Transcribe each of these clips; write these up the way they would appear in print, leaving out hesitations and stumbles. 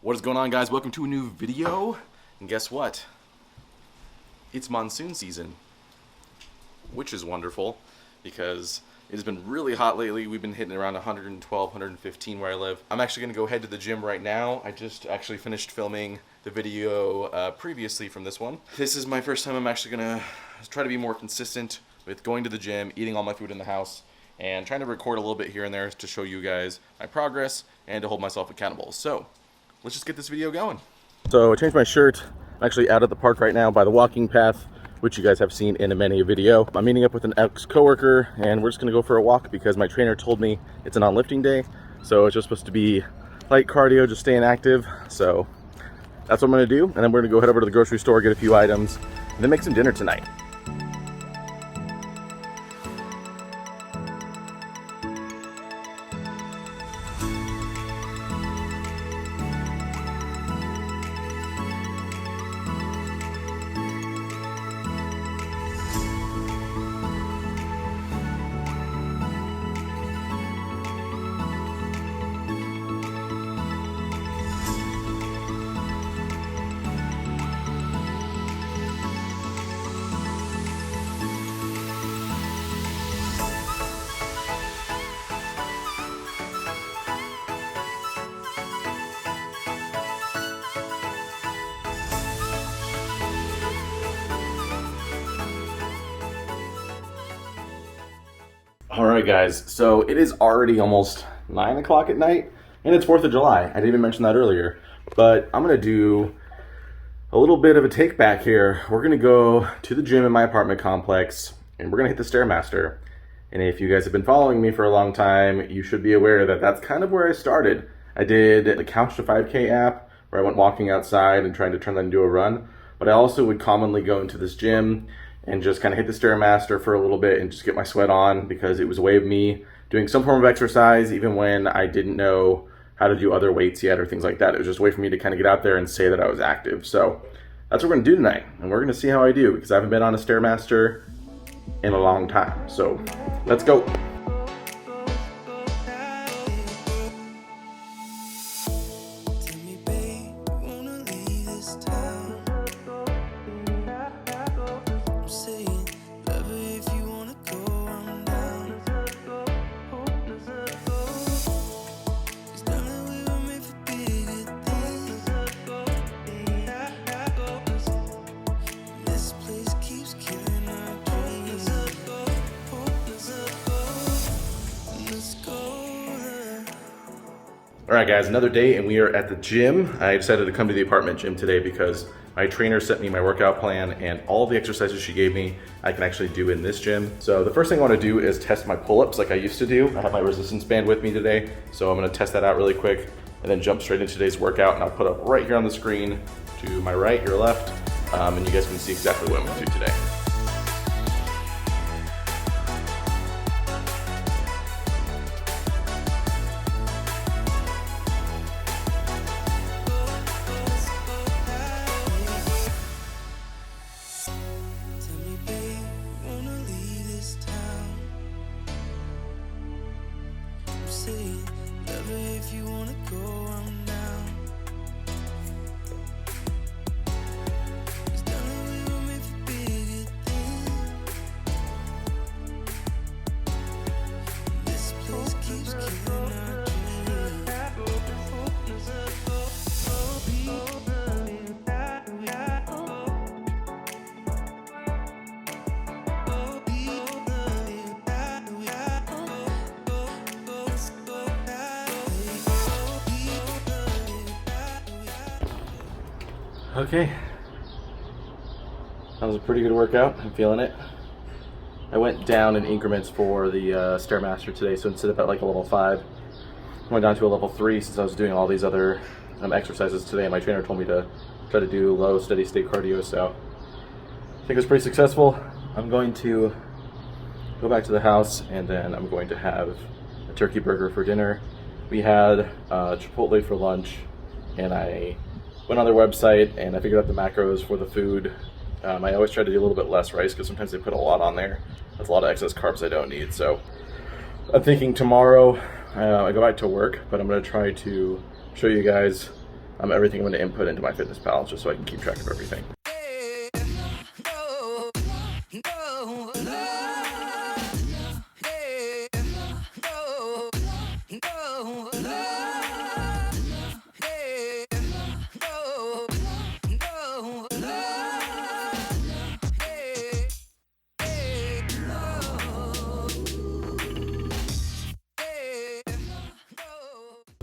What is going on, guys? Welcome to a new video. And guess what? It's monsoon season, which is wonderful because it has been really hot lately. We've been hitting around 112, 115 where I live. I'm actually going to go head to the gym right now. I just actually finished filming the video previously from this one. This is my first time. I'm actually going to try to be more consistent with going to the gym, eating all my food in the house, and trying to record a little bit here and there to show you guys my progress and to hold myself accountable. So let's just get this video going. So I changed my shirt. I'm actually out at the park right now by the walking path, which you guys have seen in many a video. I'm meeting up with an ex-coworker and we're just gonna go for a walk because my trainer told me it's a non-lifting day. So it's just supposed to be light cardio, just staying active. So that's what I'm gonna do. And then we're gonna go head over to the grocery store, get a few items, and then make some dinner tonight. Alright guys, so it is already almost 9 o'clock at night, and it's 4th of July. I didn't even mention that earlier, but I'm going to do a little bit of a take back here. We're going to go to the gym in my apartment complex, and we're going to hit the Stairmaster. And if you guys have been following me for a long time, you should be aware that that's kind of where I started. I did the Couch to 5K app, where I went walking outside and trying to turn that into a run, but I also would commonly go into this gym and just kind of hit the Stairmaster for a little bit and just get my sweat on, because it was a way of me doing some form of exercise even when I didn't know how to do other weights yet or things like that. It was just a way for me to kind of get out there and say that I was active. So that's what we're gonna do tonight, and we're gonna see how I do, because I haven't been on a Stairmaster in a long time. So let's go. Alright guys, another day and we are at the gym. I decided to come to the apartment gym today because my trainer sent me my workout plan, and all the exercises she gave me I can actually do in this gym. So the first thing I want to do is test my pull-ups like I used to do. I have my resistance band with me today, so I'm going to test that out really quick and then jump straight into today's workout, and I'll put up right here on the screen to my right, your left, and you guys can see exactly what I'm going to do today. Okay, that was a pretty good workout. I'm feeling it. I went down in increments for the Stairmaster today, so instead of at like a level 5, I went down to a level 3 since I was doing all these other exercises today, and my trainer told me to try to do low steady state cardio, so I think it was pretty successful. I'm going to go back to the house and then I'm going to have a turkey burger for dinner. We had Chipotle for lunch, and I went on their website and I figured out the macros for the food. I always try to do a little bit less rice because sometimes they put a lot on there. That's a lot of excess carbs I don't need. So I'm thinking tomorrow I go back to work, but I'm going to try to show you guys everything I'm going to input into my Fitness Pal, just so I can keep track of everything.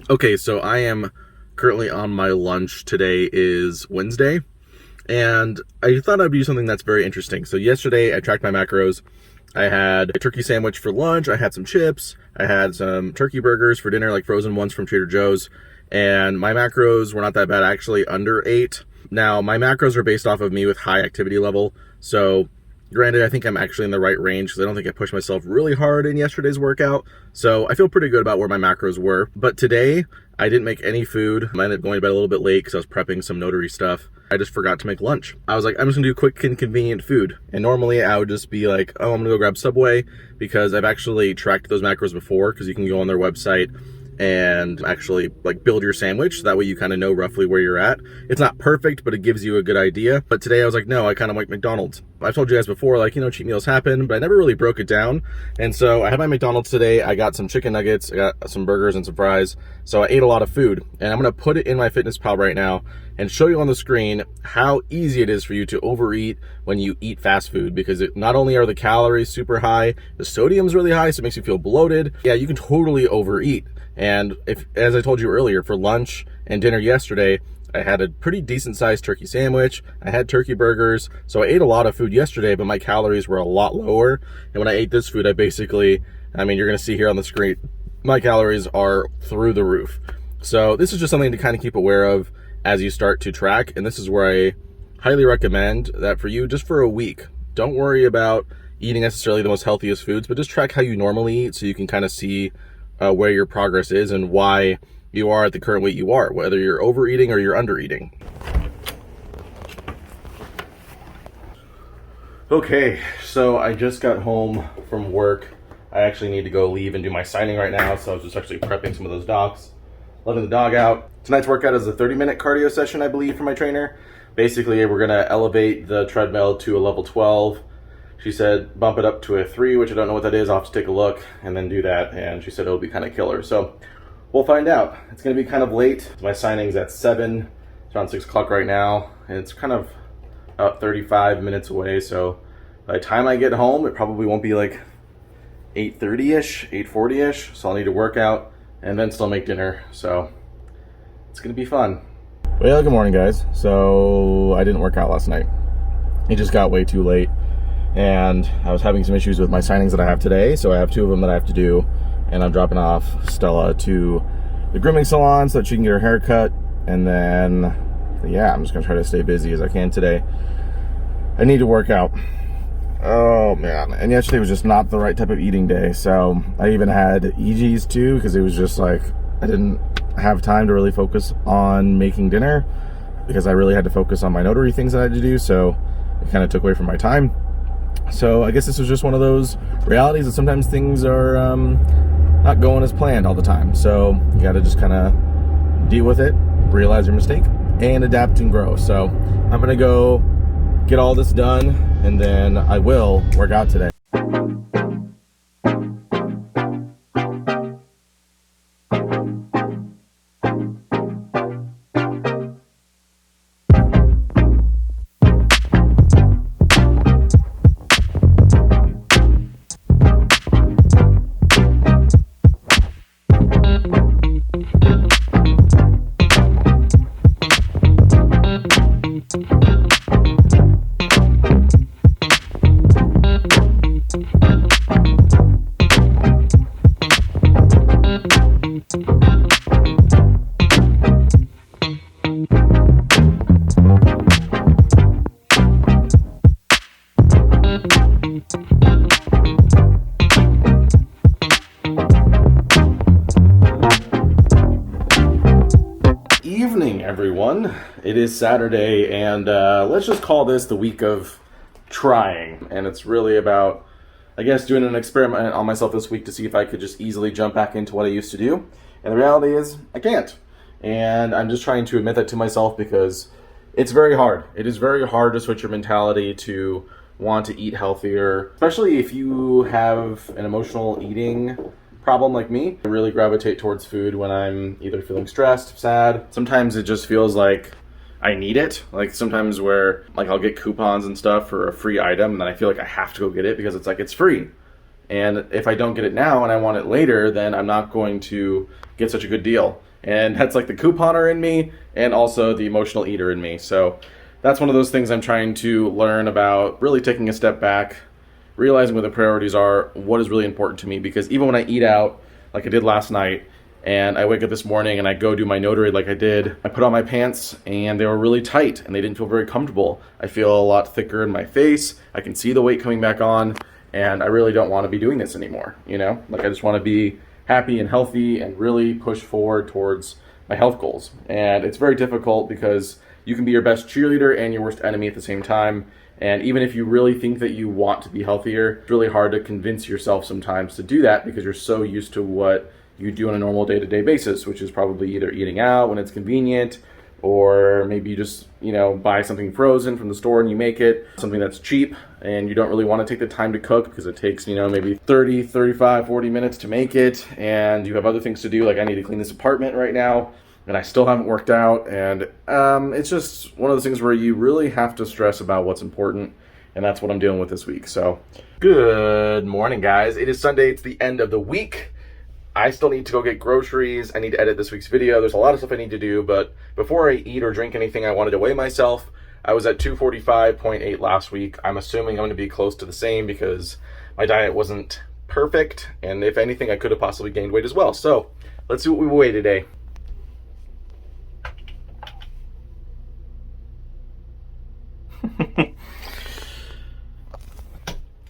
Okay, so I am currently on my lunch. Today is Wednesday, and I thought I'd do something that's very interesting. So yesterday I tracked my macros. I had a turkey sandwich for lunch, I had some chips, I had some turkey burgers for dinner, like frozen ones from Trader Joe's, and my macros were not that bad, actually under 8. Now, my macros are based off of me with high activity level, so granted, I think I'm actually in the right range because I don't think I pushed myself really hard in yesterday's workout. So I feel pretty good about where my macros were. But today, I didn't make any food. I ended up going to bed a little bit late because I was prepping some notary stuff. I just forgot to make lunch. I was like, I'm just gonna do quick and convenient food. And normally I would just be like, oh, I'm gonna go grab Subway, because I've actually tracked those macros before, because you can go on their website and actually like build your sandwich, so that way you kind of know roughly where you're at. It's not perfect, but it gives you a good idea. But today I was like, no, I kind of like McDonald's. I've told you guys before, like, you know, cheat meals happen, but I never really broke it down. And so I had my McDonald's today. I got some chicken nuggets, I got some burgers and some fries. So I ate a lot of food, and I'm gonna put it in my Fitness Pal right now and show you on the screen how easy it is for you to overeat when you eat fast food, because not only are the calories super high, the sodium's really high, so it makes you feel bloated. Yeah, you can totally overeat. And if, as I told you earlier, for lunch and dinner yesterday, I had a pretty decent sized turkey sandwich. I had turkey burgers. So I ate a lot of food yesterday, but my calories were a lot lower. And when I ate this food, I basically, I mean, you're gonna see here on the screen, my calories are through the roof. So this is just something to kind of keep aware of as you start to track. And this is where I highly recommend that for you, just for a week, don't worry about eating necessarily the most healthiest foods, but just track how you normally eat, so you can kind of see where your progress is and why you are at the current weight you are, whether you're overeating or you're undereating. Okay, so I just got home from work. I actually need to go leave and do my signing right now, so I was just actually prepping some of those docs, letting the dog out. Tonight's workout is a 30-minute cardio session, I believe, for my trainer. Basically, we're gonna elevate the treadmill to a level 12. She said bump it up to a 3, which I don't know what that is. I'll have to take a look and then do that. And she said it'll be kind of killer. So we'll find out. It's going to be kind of late. My signing's at 7. It's around 6 o'clock right now. And it's kind of about 35 minutes away. So by the time I get home, it probably won't be like 8:30-ish, 8:40-ish. So I'll need to work out and then still make dinner. So it's going to be fun. Well, good morning, guys. So I didn't work out last night. It just got way too late. And I was having some issues with my signings that I have today, so I have 2 of them that I have to do, and I'm dropping off Stella to the grooming salon so that she can get her hair cut, and then, yeah, I'm just going to try to stay busy as I can today. I need to work out. Oh, man. And yesterday was just not the right type of eating day, so I even had EGs too, because it was just like, I didn't have time to really focus on making dinner, because I really had to focus on my notary things that I had to do, so it kind of took away from my time. So I guess this was just one of those realities that sometimes things are not going as planned all the time. So you got to just kind of deal with it, realize your mistake, and adapt and grow. So I'm going to go get all this done, and then I will work out today. Evening, everyone. It is Saturday, and let's just call this the week of trying. And it's really about, I guess, doing an experiment on myself this week to see if I could just easily jump back into what I used to do. And the reality is, I can't. And I'm just trying to admit that to myself because it's very hard. It is very hard to switch your mentality to want to eat healthier, especially if you have an emotional eating problem like me. I really gravitate towards food when I'm either feeling stressed, sad. Sometimes it just feels like I need it. Like sometimes where like I'll get coupons and stuff for a free item and then I feel like I have to go get it because it's like it's free. And if I don't get it now and I want it later, then I'm not going to get such a good deal. And that's like the couponer in me and also the emotional eater in me. So that's one of those things I'm trying to learn about, really taking a step back, realizing what the priorities are, what is really important to me. Because even when I eat out, like I did last night, and I wake up this morning and I go do my notary like I did, I put on my pants and they were really tight and they didn't feel very comfortable. I feel a lot thicker in my face. I can see the weight coming back on, and I really don't want to be doing this anymore, you know? Like I just want to be happy and healthy and really push forward towards my health goals. And it's very difficult because you can be your best cheerleader and your worst enemy at the same time. And even if you really think that you want to be healthier, it's really hard to convince yourself sometimes to do that because you're so used to what you do on a normal day-to-day basis, which is probably either eating out when it's convenient, or maybe you just, you know, buy something frozen from the store and you make it, something that's cheap, and you don't really want to take the time to cook because it takes, you know, maybe 30, 35, 40 minutes to make it, and you have other things to do, like I need to clean this apartment right now, and I still haven't worked out, and it's just one of those things where you really have to stress about what's important, and that's what I'm dealing with this week. So, good morning, guys. It is Sunday. It's the end of the week. I still need to go get groceries. I need to edit this week's video. There's a lot of stuff I need to do, but before I eat or drink anything, I wanted to weigh myself. I was at 245.8 last week. I'm assuming I'm going to be close to the same because my diet wasn't perfect, and if anything, I could have possibly gained weight as well. So let's see what we weigh today.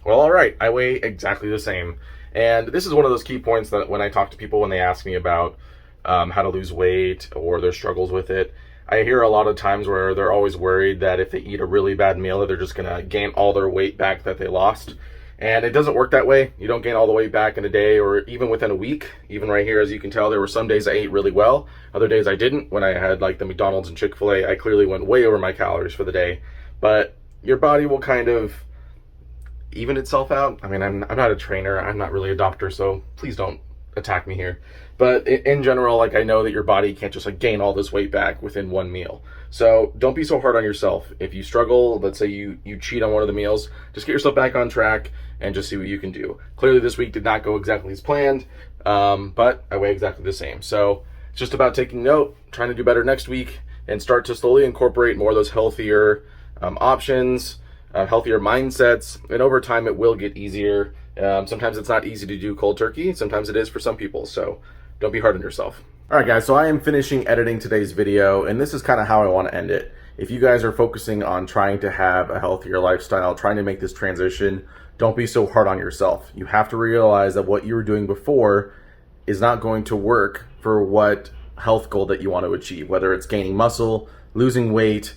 Well, all right, I weigh exactly the same. And this is one of those key points that when I talk to people, when they ask me about how to lose weight or their struggles with it, I hear a lot of times where they're always worried that if they eat a really bad meal, that they're just going to gain all their weight back that they lost. And it doesn't work that way. You don't gain all the weight back in a day or even within a week. Even right here, as you can tell, there were some days I ate really well. Other days I didn't. When I had like the McDonald's and Chick-fil-A, I clearly went way over my calories for the day. But your body will kind of even itself out. I mean, I'm not a trainer. I'm not really a doctor, so please don't attack me here. But in general, like I know that your body can't just like gain all this weight back within one meal. So don't be so hard on yourself. If you struggle, let's say you cheat on one of the meals, just get yourself back on track and just see what you can do. Clearly this week did not go exactly as planned, but I weigh exactly the same. So it's just about taking note, trying to do better next week, and start to slowly incorporate more of those healthier options, healthier mindsets, and over time it will get easier. Sometimes it's not easy to do cold turkey. Sometimes it is for some people, so don't be hard on yourself. All right, guys, so I am finishing editing today's video, and this is kind of how I want to end it. If you guys are focusing on trying to have a healthier lifestyle, trying to make this transition, don't be so hard on yourself. You have to realize that what you were doing before is not going to work for what health goal that you want to achieve, whether it's gaining muscle, losing weight,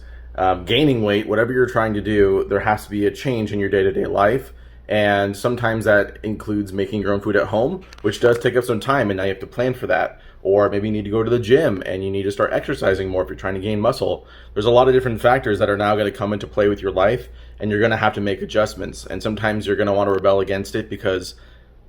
gaining weight, whatever you're trying to do, there has to be a change in your day-to-day life. And sometimes that includes making your own food at home, which does take up some time, and now you have to plan for that. Or maybe you need to go to the gym and you need to start exercising more if you're trying to gain muscle. There's a lot of different factors that are now going to come into play with your life, and you're going to have to make adjustments. And sometimes you're going to want to rebel against it because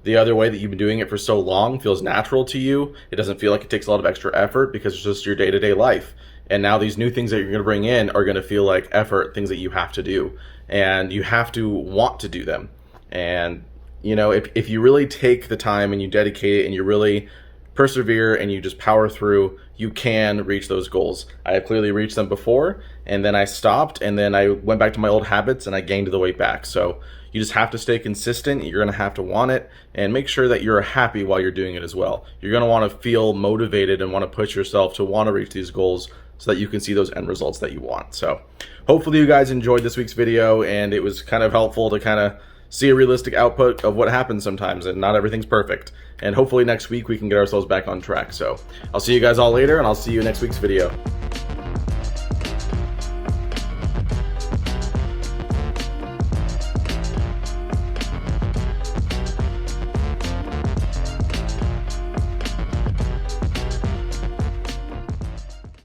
the other way that you've been doing it for so long feels natural to you. It doesn't feel like it takes a lot of extra effort because it's just your day-to-day life. And now these new things that you're going to bring in are going to feel like effort, things that you have to do. And you have to want to do them. And, you know, if you really take the time and you dedicate it and you really persevere and you just power through, you can reach those goals. I have clearly reached them before, and then I stopped, and then I went back to my old habits and I gained the weight back. So you just have to stay consistent. You're going to have to want it, and make sure that you're happy while you're doing it as well. You're going to want to feel motivated and want to push yourself to want to reach these goals so that you can see those end results that you want. So hopefully you guys enjoyed this week's video, and it was kind of helpful to kind of see a realistic output of what happens sometimes, and not everything's perfect. And hopefully next week we can get ourselves back on track. So I'll see you guys all later, and I'll see you in next week's video.